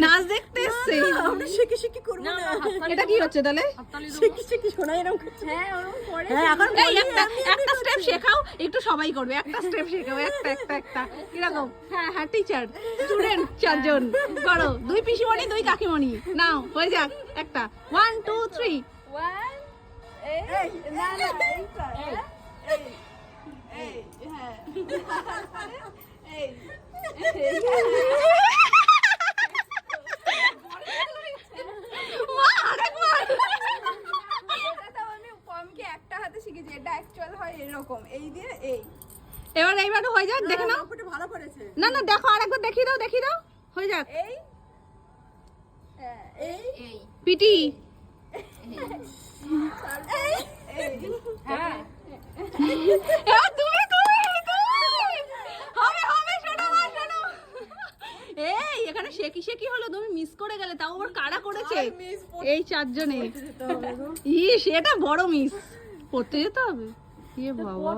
নাচ দেখতে এসছে। আমরা শেখে শেখে করবো না। এটা কি হচ্ছে তাহলে? শেখে শেখে শোনা এরকম করছে। হ্যাঁ ওরকম করে হ্যাঁ এখন এই একটা স্টেপ শেখাও, একটু সবাই করবে। একটা স্টেপ শেখাও, একটা কিরকম? হ্যাঁ হ্যাঁ, টিচার স্টুডেন্ট 4 জন করো। 2 পিসিমণি 2 কাকিমণি, নাও হয়ে যাক একটা। 1 2 3। ওয়ান এই না না এইটা এই হ্যাঁ এই আরেকবার। এটা আমি কমকে একটা হাতে শিখেছি, এটা অ্যাকচুয়াল হয় এরকম এই দিয়ে এই এইবার হয়ে যাক, দেখে নাও। গল্পটা ভালো করেছে। না না, দেখো আরেকবার দেখিয়ে দাও হয়ে যাক। এই হ্যাঁ এই পিটি। হ্যাঁ এবার তুমি হবে শোনো শোনো। এই এখানে শেকি হলো, তুমি মিস করে গেলে। তাও আবার কারা করেছে? এই 4 জনে। ইস, এটা বড় মিস। পড়তে যেতে হবে। এ বাবা।